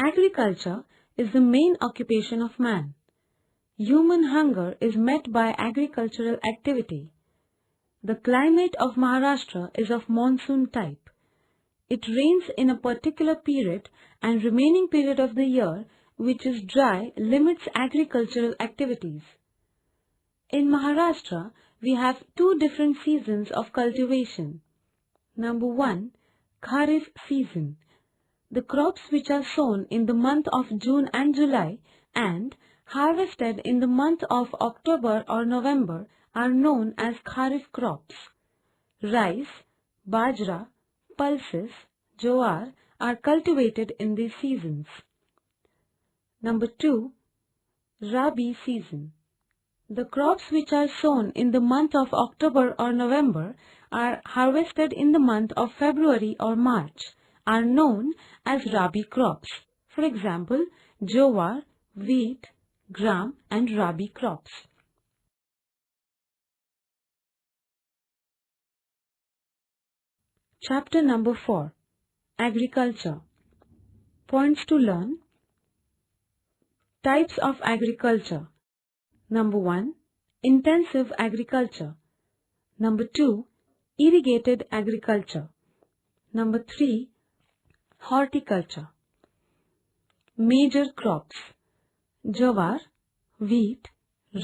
Agriculture is the main occupation of man. Human hunger is met by agricultural activity. The climate of Maharashtra is of monsoon type. It rains in a particular period and remaining period of the year, which is dry, limits agricultural activities. In Maharashtra, we have two different seasons of cultivation. Number 1, Kharif season. The crops which are sown in the month of June and July and harvested in the month of October or November are known as Kharif crops. Rice, bajra, pulses, jowar are cultivated in these seasons. Number 2, Rabi season. The crops which are sown in the month of October or November are harvested in the month of February or March are known as Rabi crops. For example, jowar, wheat, gram and Rabi crops. Chapter number 4. Agriculture. Points to learn. Types of agriculture. Number 1, intensive agriculture. Number 2, irrigated agriculture. Number 3, horticulture. Major crops. Jowar, wheat,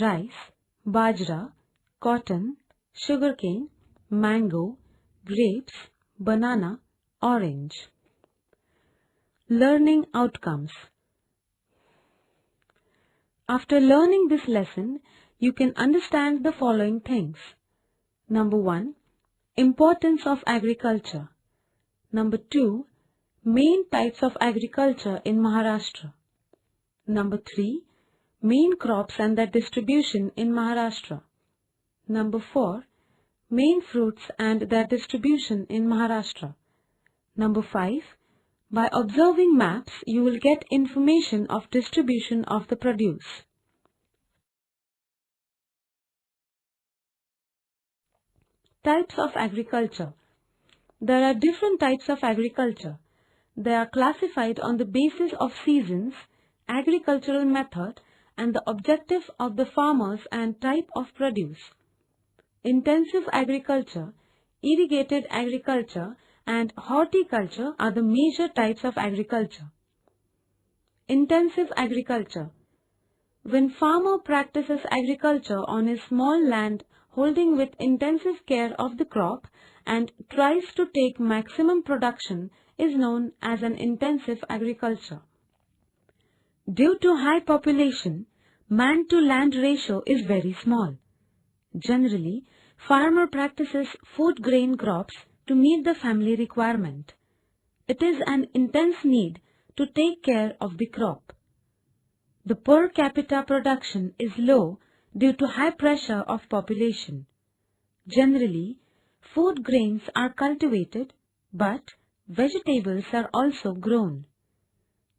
rice, bajra, cotton, sugarcane, mango, grapes, banana, orange. Learning outcomes. After learning this lesson, you can understand the following things. Number 1, importance of agriculture. Number 2, main types of agriculture in Maharashtra. Number 3, main crops and their distribution in Maharashtra. Number 4, main fruits and their distribution in Maharashtra. Number 5, by observing maps, you will get information of distribution of the produce. Types of agriculture. There are different types of agriculture. They are classified on the basis of seasons, agricultural method, and the objective of the farmers and type of produce. Intensive agriculture, irrigated agriculture, and horticulture are the major types of agriculture. Intensive agriculture. When farmer practices agriculture on a small land holding with intensive care of the crop and tries to take maximum production is known as an intensive agriculture. Due to high population, man-to-land ratio is very small. Generally, farmer practices food grain crops to meet the family requirement. It is an intense need to take care of the crop. The per capita production is low due to high pressure of population. Generally, food grains are cultivated, but vegetables are also grown.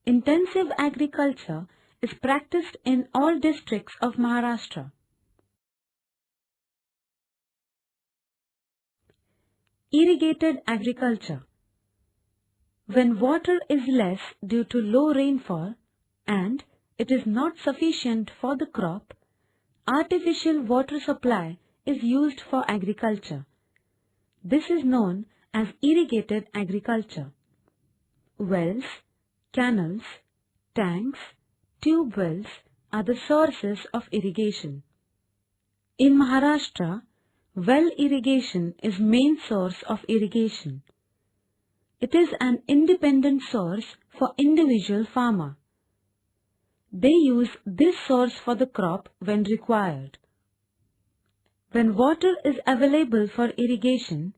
Intensive agriculture is practiced in all districts of Maharashtra. Irrigated agriculture. When water is less due to low rainfall and it is not sufficient for the crop, artificial water supply is used for agriculture. This is known as irrigated agriculture. Wells, canals, tanks, tube wells are the sources of irrigation. In Maharashtra, well irrigation is main source of irrigation. It is an independent source for individual farmer. They use this source for the crop when required. When water is available for irrigation,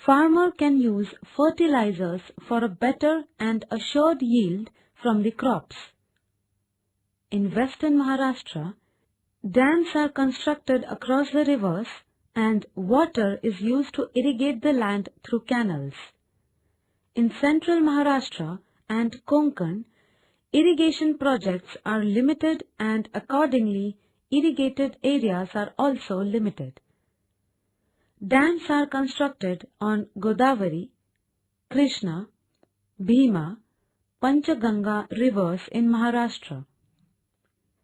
farmer can use fertilizers for a better and assured yield from the crops. In western Maharashtra, dams are constructed across the rivers and water is used to irrigate the land through canals. In central Maharashtra and Konkan, irrigation projects are limited and accordingly irrigated areas are also limited. Dams are constructed on Godavari, Krishna, Bhima, Panchaganga rivers in Maharashtra.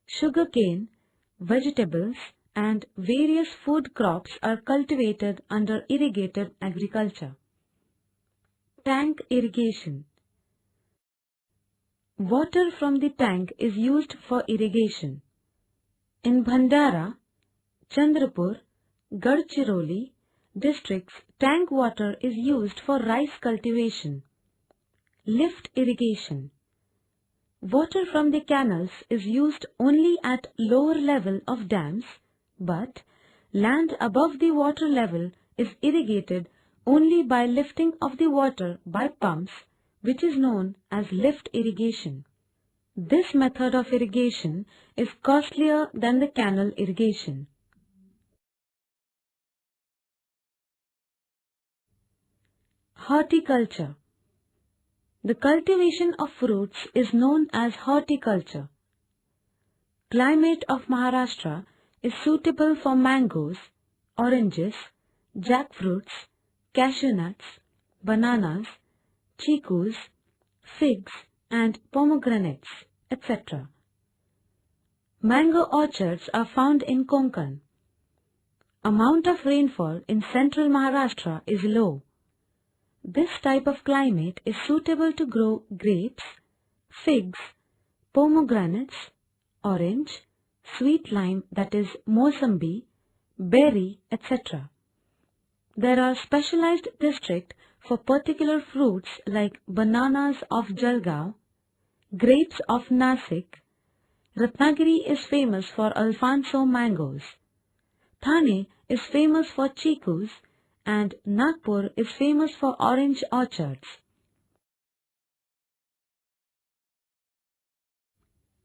Sugarcane, vegetables, and various food crops are cultivated under irrigated agriculture. Tank irrigation. Water from the tank is used for irrigation. In Bhandara, Chandrapur, Gadchiroli districts, tank water is used for rice cultivation. Lift irrigation. Water from the canals is used only at lower level of dams, but land above the water level is irrigated only by lifting of the water by pumps, which is known as lift irrigation. This method of irrigation is costlier than the canal irrigation. Horticulture. The cultivation of fruits is known as horticulture. Climate of Maharashtra is suitable for mangoes, oranges, jackfruits, cashew nuts, bananas, chikus, figs and pomegranates, etc. Mango orchards are found in Konkan. Amount of rainfall in central Maharashtra is low. This type of climate is suitable to grow grapes, figs, pomegranates, orange, sweet lime that is Mosambi, berry, etc. There are specialized districts for particular fruits like bananas of Jalgaon, grapes of Nasik. Ratnagiri is famous for Alfonso mangoes. Thane is famous for chikus and Nagpur is famous for orange orchards.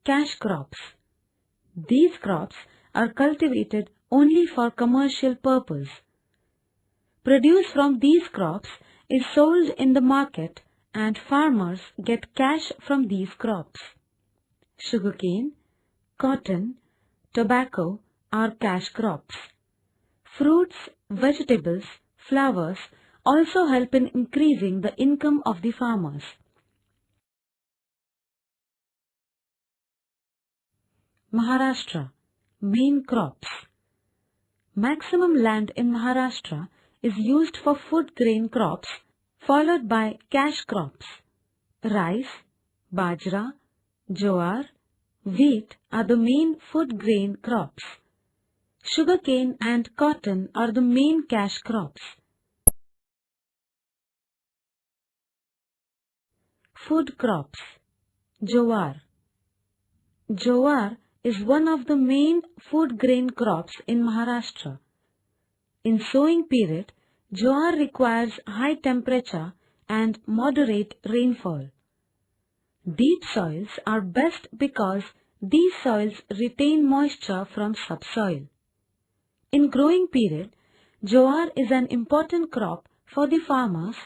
Cash crops. These crops are cultivated only for commercial purpose. Produce from these crops is sold in the market and farmers get cash from these crops. Sugarcane, cotton, tobacco are cash crops. Fruits, vegetables, flowers also help in increasing the income of the farmers. Maharashtra. Main crops. Maximum land in Maharashtra is used for food grain crops, followed by cash crops. Rice, bajra, jowar, wheat are the main food grain crops. Sugarcane and cotton are the main cash crops. Food crops. Jowar. Jowar is one of the main food grain crops in Maharashtra. In sowing period, jowar requires high temperature and moderate rainfall. Deep soils are best because these soils retain moisture from subsoil. In growing period, jowar is an important crop for the farmers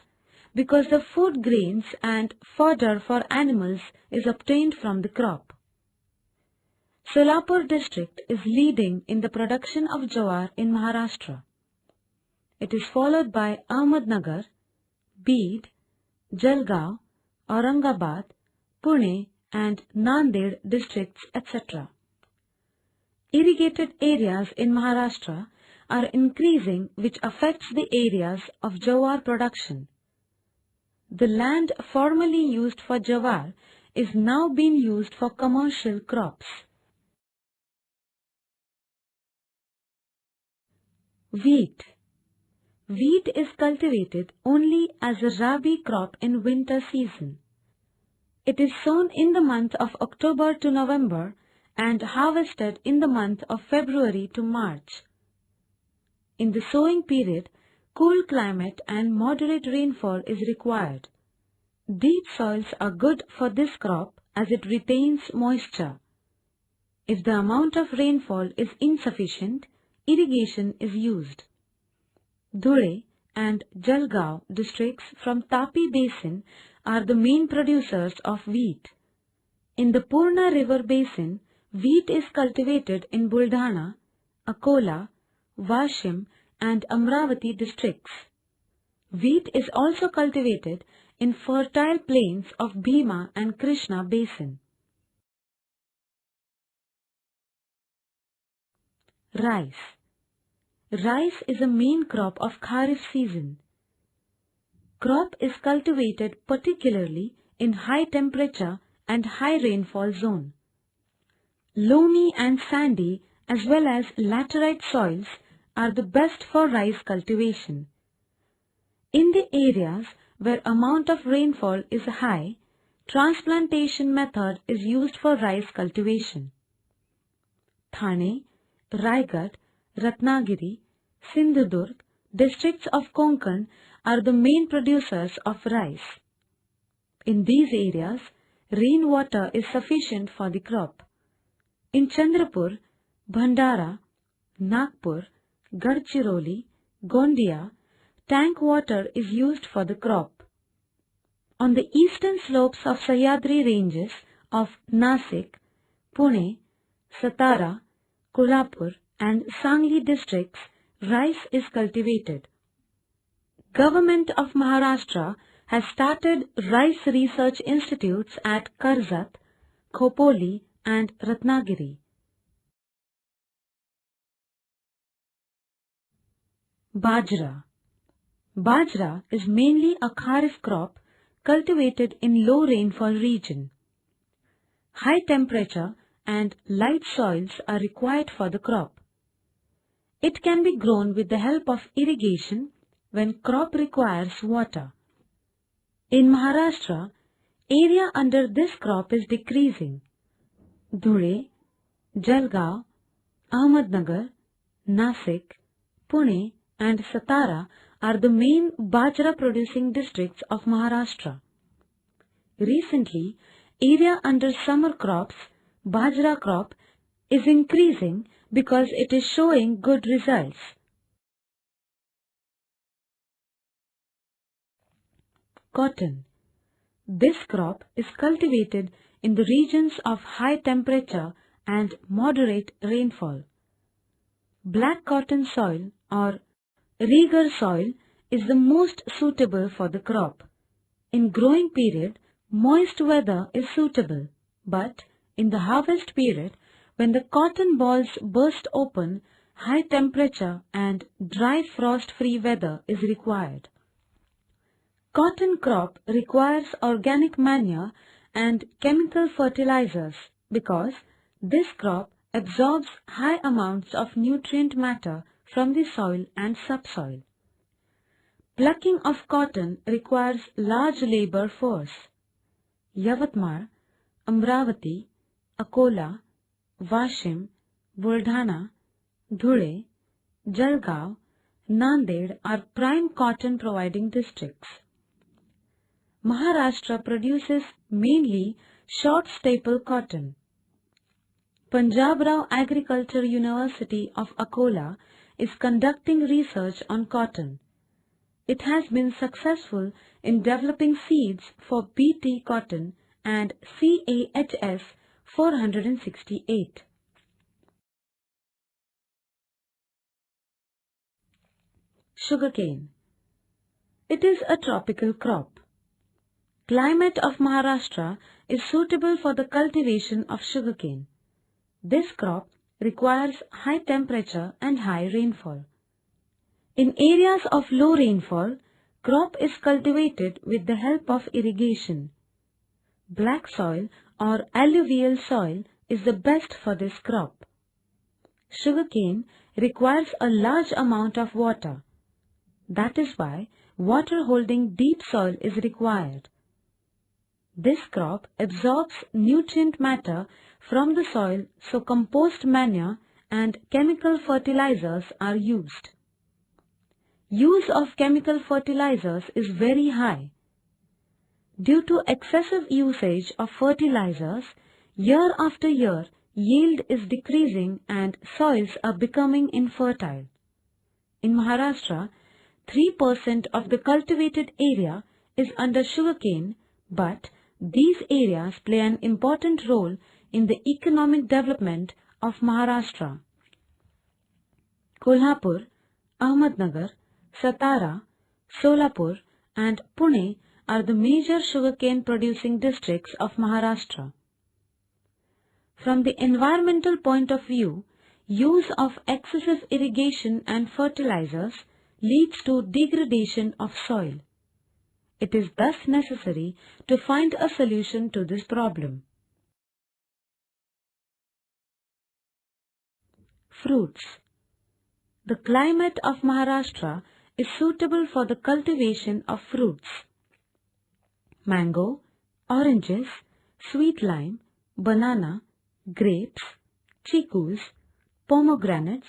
because the food grains and fodder for animals is obtained from the crop. Solapur district is leading in the production of jowar in Maharashtra. It is followed by Ahmednagar, Beed, Jalgaon, Aurangabad, Pune and Nanded districts, etc. Irrigated areas in Maharashtra are increasing, which affects the areas of jowar production. The land formerly used for jowar is now being used for commercial crops. Wheat. Wheat is cultivated only as a rabi crop in winter season. It is sown in the month of October to November and harvested in the month of February to March. In the sowing period, cool climate and moderate rainfall is required. Deep soils are good for this crop as it retains moisture. If the amount of rainfall is insufficient, irrigation is used. Dhule and Jalgaon districts from Tapi Basin are the main producers of wheat. In the Purna River Basin, wheat is cultivated in Buldhana, Akola, Washim and Amravati districts. Wheat is also cultivated in fertile plains of Bhima and Krishna basin. Rice. Rice is a main crop of Kharif season. Crop is cultivated particularly in high temperature and high rainfall zone. Loamy and sandy as well as laterite soils are the best for rice cultivation. In the areas where amount of rainfall is high, transplantation method is used for rice cultivation. Thane, Raigad, Ratnagiri, Sindhudurg, districts of Konkan are the main producers of rice. In these areas, rainwater is sufficient for the crop. In Chandrapur, Bhandara, Nagpur, Gadchiroli, Gondia, tank water is used for the crop. On the eastern slopes of Sahyadri ranges of Nasik, Pune, Satara, Kolhapur and Sangli districts, rice is cultivated. Government of Maharashtra has started rice research institutes at Karzat, Khopoli and Ratnagiri. Bajra. Bajra is mainly a Kharif crop cultivated in low rainfall region. High temperature and light soils are required for the crop. It can be grown with the help of irrigation when crop requires water. In Maharashtra, area under this crop is decreasing. Dhule, Jalgaon, Ahmednagar, Nasik, Pune and Satara are the main Bajra producing districts of Maharashtra. Recently, area under summer crops, Bajra crop, is increasing because it is showing good results. Cotton. This crop is cultivated in the regions of high temperature and moderate rainfall. Black cotton soil or Reger soil is the most suitable for the crop. In growing period, moist weather is suitable, but in the harvest period, when the cotton balls burst open, high temperature and dry frost-free weather is required. Cotton crop requires organic manure and chemical fertilizers because this crop absorbs high amounts of nutrient matter from the soil and subsoil. Plucking of cotton requires large labor force. Yavatmal, Amravati, Akola, Washim, Buldhana, Dhule, Jalgaon, Nanded are prime cotton providing districts. Maharashtra produces mainly short staple cotton. Punjab Rao Agriculture University of Akola is conducting research on cotton. It has been successful in developing seeds for BT cotton and CAHS 468. Sugarcane. It is a tropical crop. Climate of Maharashtra is suitable for the cultivation of sugarcane. This crop requires high temperature and high rainfall. In areas of low rainfall, crop is cultivated with the help of irrigation. Black soil or alluvial soil is the best for this crop. Sugarcane requires a large amount of water. That is why water-holding deep soil is required. This crop absorbs nutrient matter from the soil, so compost manure and chemical fertilizers are used. Use of chemical fertilizers is very high. Due to excessive usage of fertilizers, year after year, yield is decreasing and soils are becoming infertile. In Maharashtra, 3% of the cultivated area is under sugarcane, but these areas play an important role in the economic development of Maharashtra. Kolhapur, Ahmednagar, Satara, Solapur and Pune are the major sugarcane producing districts of Maharashtra. From the environmental point of view, use of excessive irrigation and fertilizers leads to degradation of soil. It is thus necessary to find a solution to this problem. Fruits. The climate of Maharashtra is suitable for the cultivation of fruits. Mango, oranges, sweet lime, banana, grapes, chicus, pomegranates,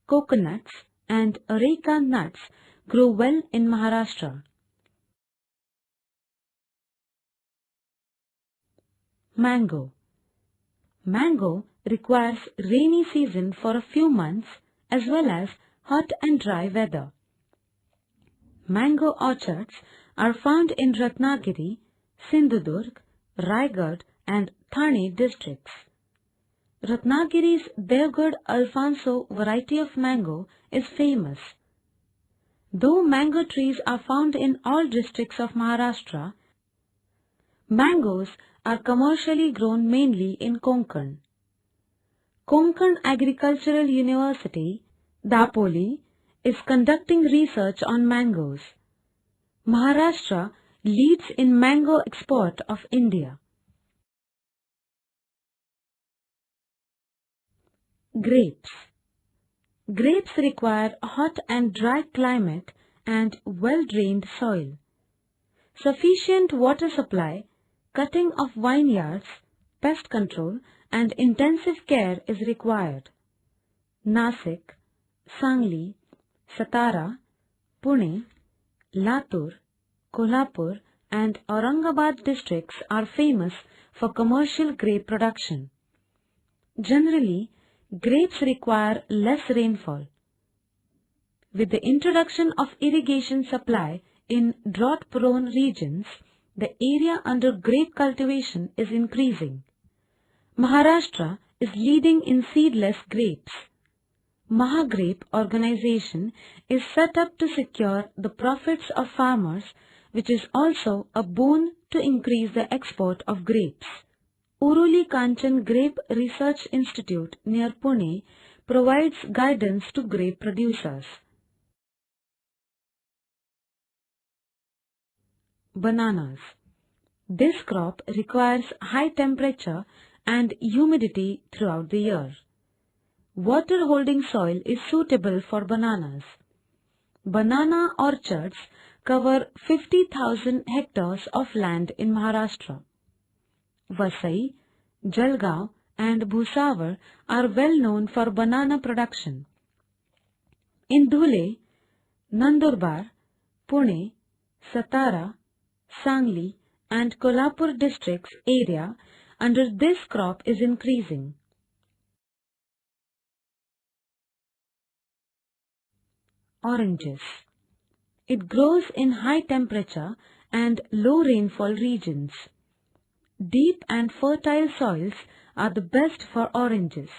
coconuts and areca nuts grow well in Maharashtra. Mango. Mango requires rainy season for a few months as well as hot and dry weather. Mango orchards are found in Ratnagiri, Sindhudurg, Raigad and Thane districts. Ratnagiri's Devgad Alfonso variety of mango is famous. Though mango trees are found in all districts of Maharashtra, mangoes are commercially grown mainly in Konkan. Konkan Agricultural University, Dapoli, is conducting research on mangoes. Maharashtra leads in mango export of India. Grapes. Grapes require a hot and dry climate and well-drained soil. Sufficient water supply, cutting of vineyards, pest control and intensive care is required. Nasik, Sangli, Satara, Pune, Latur, Kolhapur and Aurangabad districts are famous for commercial grape production. Generally, grapes require less rainfall. With the introduction of irrigation supply in drought-prone regions, the area under grape cultivation is increasing. Maharashtra is leading in seedless grapes. Mahagrape organization is set up to secure the profits of farmers, which is also a boon to increase the export of grapes. Uruli Kanchan Grape Research Institute near Pune provides guidance to grape producers. Bananas. This crop requires high temperature and humidity throughout the year. Water-holding soil is suitable for bananas. Banana orchards cover 50,000 hectares of land in Maharashtra. Vasai, Jalgaon and Bhusawal are well known for banana production. In Dhule, Nandurbar, Pune, Satara, Sangli and Kolhapur districts area under this crop is increasing. Oranges. It grows in high temperature and low rainfall regions. Deep and fertile soils are the best for oranges.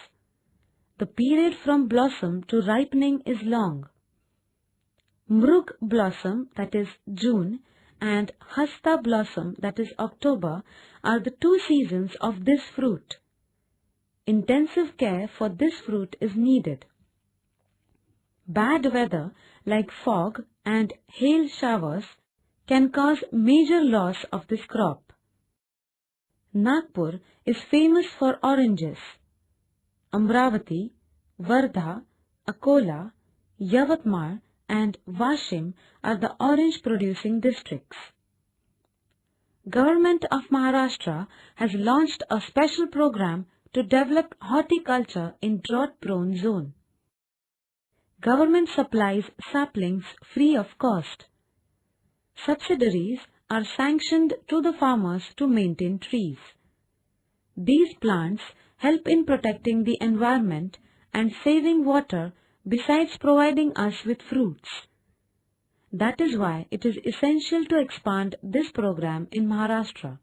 The period from blossom to ripening is long. Mrug blossom, that is June, and Hasta blossom, that is October, are the two seasons of this fruit. Intensive care for this fruit is needed. Bad weather like fog and hail showers can cause major loss of this crop. Nagpur is famous for oranges. Amravati, Wardha, Akola, Yavatmal and Washim are the orange producing districts. Government of Maharashtra has launched a special program to develop horticulture in drought-prone zone. Government supplies saplings free of cost. Subsidiaries are sanctioned to the farmers to maintain trees. These plants help in protecting the environment and saving water besides providing us with fruits. That is why it is essential to expand this program in Maharashtra.